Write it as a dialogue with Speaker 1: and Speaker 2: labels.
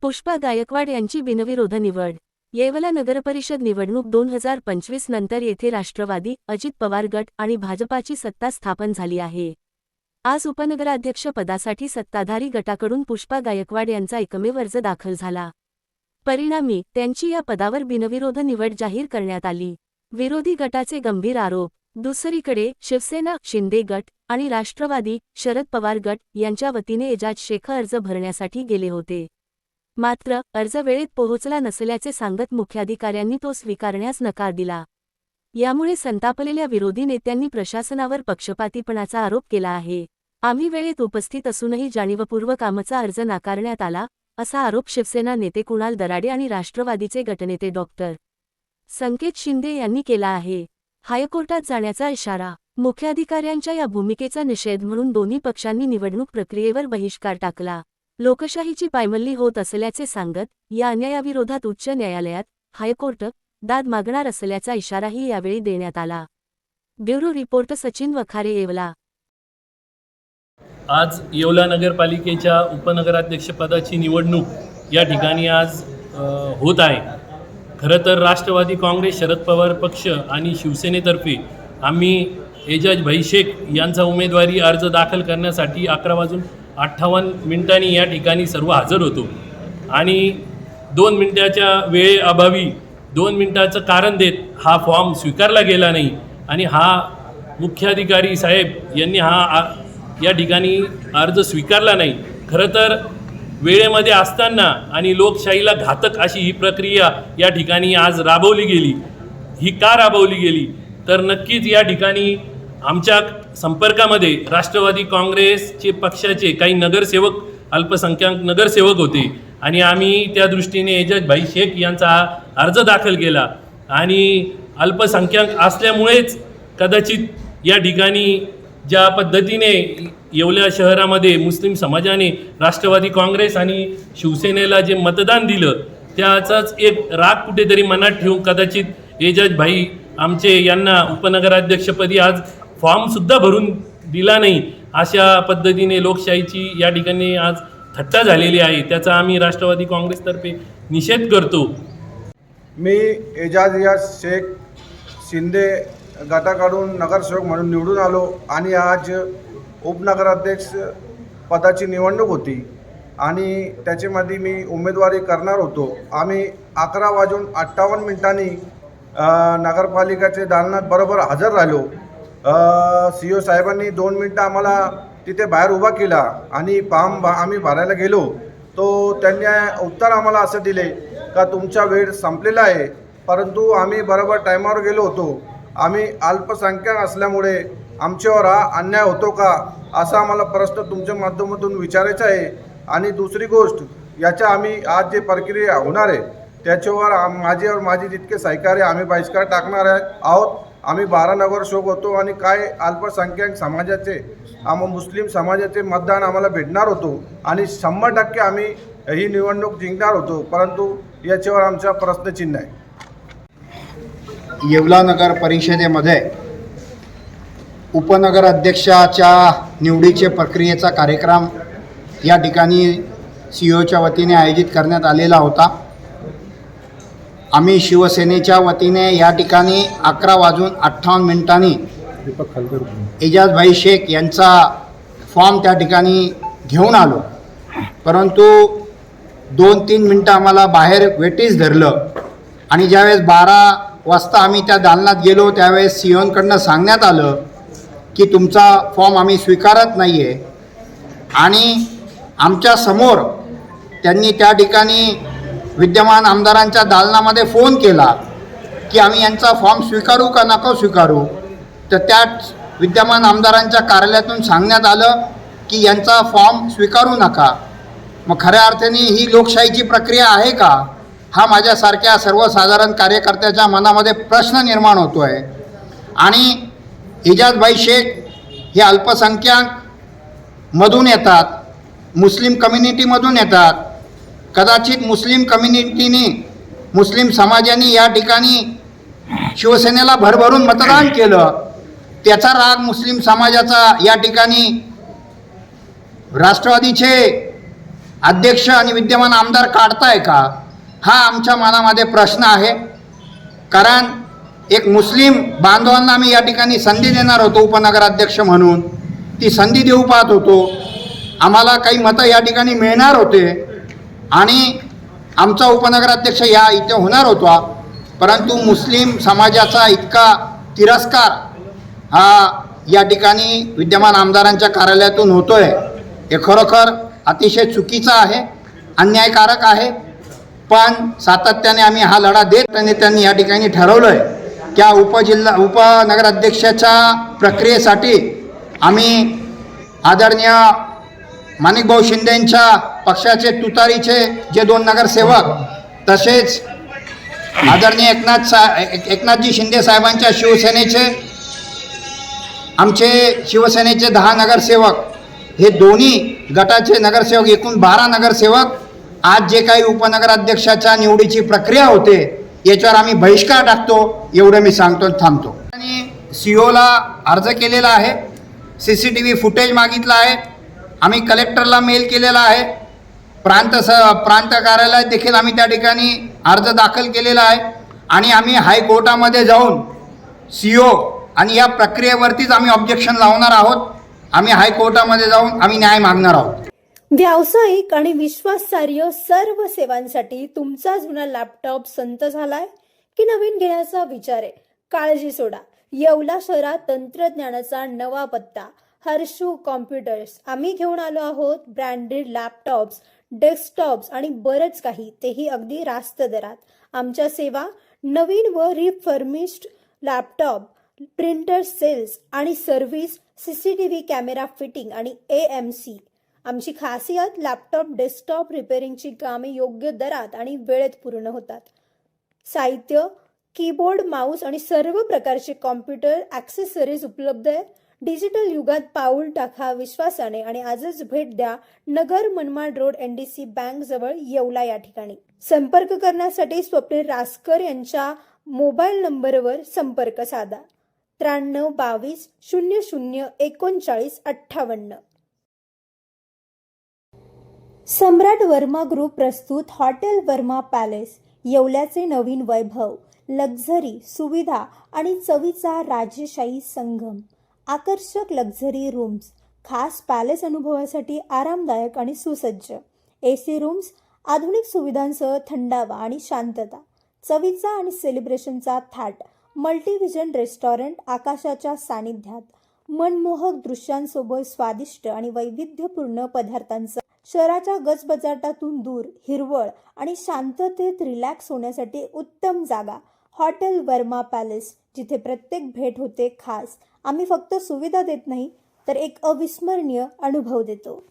Speaker 1: पुष्पा गायकवाड यांची बिनविरोध निवड। येवला नगरपरिषद निवडणूक 2025 नंतर येथे राष्ट्रवादी, अजित पवार गट आणि भाजपाची सत्ता स्थापन झाली आहे। आज उपनगराध्यक्ष पदासाठी सत्ताधारी गटाकडून पुष्पा गायकवाड यांचा एकमेव अर्ज दाखल झाला। परिणामी त्यांची या पदावर बिनविरोध निवड जाहीर करण्यात आली। विरोधी गटाचे गंभीर आरोप। दुसरीकडे शिवसेना, शिंदे गट आणि राष्ट्रवादी, शरद पवार गट यांच्या वतीने एजाज शेख अर्ज भरण्यासाठी गेले होते। मात्र अर्ज वेळेत पोहोचला नसल्याचे सांगत मुख्याधिकाऱ्यांनी तो स्वीकारण्यास नकार दिला। यामुळे संतापलेल्या विरोधी नेत्यांनी प्रशासनावर पक्षपातीपणाचा आरोप केला आहे। आम्ही वेळेत उपस्थित असूनही जाणीवपूर्वक आमचा अर्ज नाकारण्यात आला, असा आरोप शिवसेना नेते कुणाल दराडे आणि राष्ट्रवादीचे गटनेते डॉक्टर संकेत शिंदे यांनी केला आहे। हायकोर्टात जाण्याचा इशारा। मुख्याधिकाऱ्यांच्या या भूमिकेचा निषेध म्हणून दोन्ही पक्षांनी निवडणूक प्रक्रियेवर बहिष्कार टाकला। लोकशाहीची पायमल्ली होत असल्याचे सांगत या अन्यायाविरोधात उच्च न्यायालयात, हायकोर्ट दाद मागणार असल्याचा इशाराही यावेळी देण्यात आला। Bureau report Sachin Wakhare, Yeola.
Speaker 2: आज येवला नगरपालिकेच्या उपनगराध्यक्षपदाची निवडणूक या ठिकाणी आज होत आहे। खरं तर राष्ट्रवादी काँग्रेस, शरद पवार पक्ष आणि शिवसेनेतर्फे आम्ही एजाज भाई शेख यांचा उमेदवारी अर्ज दाखल करण्यासाठी 11:58 या ठिकाणी सर्व हजर होतो आणि 2 मिनिटाच्या वेळेअभावी 2 मिनिटाचं कारण देत हा फॉर्म स्वीकारला गेला नाही आणि हा मुख्याधिकारी साहेब यांनी या ठिकाणी अर्ज स्वीकारला नाही। खरं तर वेळेमध्ये असताना आणि लोकशाहीला घातक अशी ही प्रक्रिया या ठिकाणी आज राबवली गेली। ही का राबवली गेली तर नक्कीच या ठिकाणी आमच्या संपर्कामध्ये राष्ट्रवादी काँग्रेसचे पक्षाचे काही नगरसेवक, अल्पसंख्याक नगरसेवक होते आणि आम्ही त्या दृष्टीने एजाज भाई शेख यांचा अर्ज दाखल केला आणि अल्पसंख्याक असल्यामुळेच कदाचित या ठिकाणी ज्या पद्धतीने येवला शहरामध्ये मुस्लिम समाजाने राष्ट्रवादी काँग्रेस आणि शिवसेनेला जे मतदान दिलं त्याचाच एक राग कुठेतरी मनात ठेवून कदाचित एजाज भाई आमचे यांना उपनगराध्यक्षपदी आज फॉर्मसुद्धा भरून दिला नाही, अशा पद्धतीने लोकशाहीची या ठिकाणी आज थट्टा झालेली आहे। त्याचा आम्ही राष्ट्रवादी काँग्रेसतर्फे निषेध करतो।
Speaker 3: मी एजाज शेख शिंदे गटाकडून नगरसेवक म्हणून निवडून आलो आणि आज उपनगराध्यक्ष पदाची निवडणूक होती आणि त्याच्यामध्ये मी उमेदवारी करणार होतो। आम्ही 11:58 नगरपालिकेचे दालनात बरोबर हजर राहिलो। CO साहेबांनी 2 मिनटं आम्हाला तिथे बाहेर उभा केला आणि फॉर्म आम्ही भरायला गेलो तो त्यांनी उत्तर आम्हाला असं दिले का तुमचा वेळ संपलेला आहे, परंतु आम्ही बरोबर टायमावर गेलो होतो। आम्ही अल्पसंख्याक असल्यामुळे आमच्यावर हा अन्याय होतो का असा आम्हाला प्रश्न तुमच्या माध्यमातून विचारायचा आहे। आणि दुसरी गोष्ट याच्या आम्ही आज जे प्रक्रिया होणार आहे त्याच्यावर माझे जितके सहकार्य आम्ही बहिष्कार टाकणार आहोत। आम्ही 12 नगरसेवक होतो आणि काय अल्पसंख्याक समाजाचे मुस्लिम समाजाचे मतदान आम्हाला भेटणार होतो आणि 100% आम्ही ही निवडणूक जिंकणार होतो, परंतु याच्यावर आमचा प्रश्नचिन्ह आहे।
Speaker 4: येवला नगर परिषदेमध्ये उपनगराध्यक्षाच्या निवडीचे प्रक्रियेचा कार्यक्रम या ठिकाणी COच्या वतीने आयोजित करण्यात आलेला होता। आम्ही शिवसेनेच्या वतीने या ठिकाणी 11:58 एजाज भाई शेख यांचा फॉर्म त्या ठिकाणी घेऊन आलो, परंतु 2-3 मिनटं आम्हाला बाहेर वेटीस धरलं आणि ज्यावेळेस 12 वाजता आम्ही त्या दालनात गेलो त्यावेळेस COंकडनं सांगण्यात आलं की तुमचा फॉर्म आम्ही स्वीकारत नाही आहे आणि आमच्या समोर त्यांनी त्या ठिकाणी विद्यमान आमदारांच्या दालनामध्ये फोन केला की आम्ही यांचा फॉर्म स्वीकारू का नको स्वीकारू, तर त्याच विद्यमान आमदारांच्या कार्यालयातून सांगण्यात आलं की यांचा फॉर्म स्वीकारू नका। मग खऱ्या अर्थाने ही लोकशाहीची प्रक्रिया आहे का, हा माझ्यासारख्या सर्वसाधारण कार्यकर्त्याच्या मनामध्ये प्रश्न निर्माण होतो आहे। आणि एजाज भाई शेख हे अल्पसंख्याक मधून येतात, मुस्लिम कम्युनिटीमधून येतात। कदाचित मुस्लिम कम्युनिटीने, मुस्लिम समाजाने या ठिकाणी शिवसेनेला भरभरून मतदान केलं, त्याचा राग मुस्लिम समाजाचा या ठिकाणी राष्ट्रवादीचे अध्यक्ष आणि विद्यमान आमदार काढताय का, हा आमच्या मनामध्ये प्रश्न आहे. कारण एक मुस्लिम बांधवांना आम्ही या ठिकाणी संधी देणार होतो उपनगराध्यक्ष म्हणून, ती संधी देऊ पाहत होतो. आम्हाला काही मतं या ठिकाणी मिळणार होते आणि आमचा उपनगराध्यक्ष या इथे होणार होता. परंतु मुस्लिम समाजाचा इतका तिरस्कार हा या ठिकाणी विद्यमान आमदारांच्या कार्यालयातून होतोय, हे खरोखर अतिशय चुकीचं आहे, अन्यायकारक आहे. पण सातत्याने आम्ही हा लढा देत आणि त्यांनी या ठिकाणी ठरवलं आहे त्या उपनगराध्यक्षाच्या प्रक्रियेसाठी आम्ही आदरणीय माणिकभाऊ शिंदेंच्या पक्षाचे तुतारीचे जे 2 नगरसेवक, तसेच आदरणीय एकनाथजी शिंदे साहेबांच्या शिवसेनेचे आमचे शिवसेनेचे 10 नगरसेवक, हे दोन्ही गटाचे नगरसेवक, एकूण 12 नगरसेवक आज जे काही उपनगराध्यक्षाच्या निवडीची प्रक्रिया होते याच्यावर आम्ही बहिष्कार टाकतो, एवढं मी सांगतो आणि थांबतो. आणि सीओला अर्ज केलेला आहे, CCTV फुटेज मागितला आहे, आम्ही कलेक्टरला मेल केलेला आहे, प्रांत कार्यालयात देखील आम्ही त्या ठिकाणी अर्ज दाखल केलेला आहे आणि आम्ही हायकोर्टामध्ये जाऊन CO आणि या प्रक्रियेवरतीच आम्ही ऑब्जेक्शन लावणार आहोत. आम्ही हायकोर्टामध्ये जाऊन आम्ही न्याय मागणार आहोत.
Speaker 5: व्यावसायिक आणि विश्वासार्ह सर्व सेवांसाठी तुमचा जुना लॅपटॉप संत झालाय की नवीन घेण्याचा विचार आहे? काळजी सोडा. येवला शहरात तंत्रज्ञानाचा नवा पत्ता, हर्षू कॉम्प्युटर्स. आम्ही घेऊन आलो आहोत ब्रँडेड लॅपटॉप्स, डेस्कटॉप्स आणि बरंच काही, तेही अगदी रास्त दरात. आमच्या सेवा नवीन व रिफर्मिश्ड लॅपटॉप, प्रिंटर सेल्स आणि सर्व्हिस, CCTV कॅमेरा फिटिंग आणि AMC. आमची खासियत, लॅपटॉप डेस्कटॉप रिपेअरिंगची कामे योग्य दरात आणि वेळेत पूर्ण होतात. साहित्य, कीबोर्ड, माऊस आणि सर्व प्रकारचे कॉम्प्युटर ॲक्सेसरीज उपलब्ध आहे. डिजिटल युगात पाऊल टाका विश्वासाने आणि आजच भेट द्या Nagar Manmad road NDC bank जवळ येवला या ठिकाणी. संपर्क करण्यासाठी स्वप्नील रासकर यांच्या मोबाईल नंबरवर संपर्क साधा 93 22 00 39 58. सम्राट वर्मा ग्रुप प्रस्तुत हॉटेल वर्मा पॅलेस, येवल्याचे नवीन वैभव, लक्झरी, सुविधा आणि चवीचा राजेशाही संगम. आकर्षक लक्झरी रूम्स, खास पॅलेस अनुभवासाठी आरामदायक आणि सुसज्ज AC रूम्स, आधुनिक सुविधांसह थंडावा आणि शांतता. चवीचा आणि सेलिब्रेशनचा थाट, मल्टीव्हिजन रेस्टॉरंट आकाशाच्या सानिध्यात, मनमोहक दृश्यांसोबत स्वादिष्ट आणि वैविध्यपूर्ण पदार्थांचा. शहराच्या गजबजाटातून दूर, हिरवळ आणि शांततेत रिलॅक्स होण्यासाठी उत्तम जागा. हॉटेल वर्मा पॅलेस, जिथे प्रत्येक भेट होते खास. आम्ही फक्त सुविधा देत नाही तर एक अविस्मरणीय अनुभव देतो.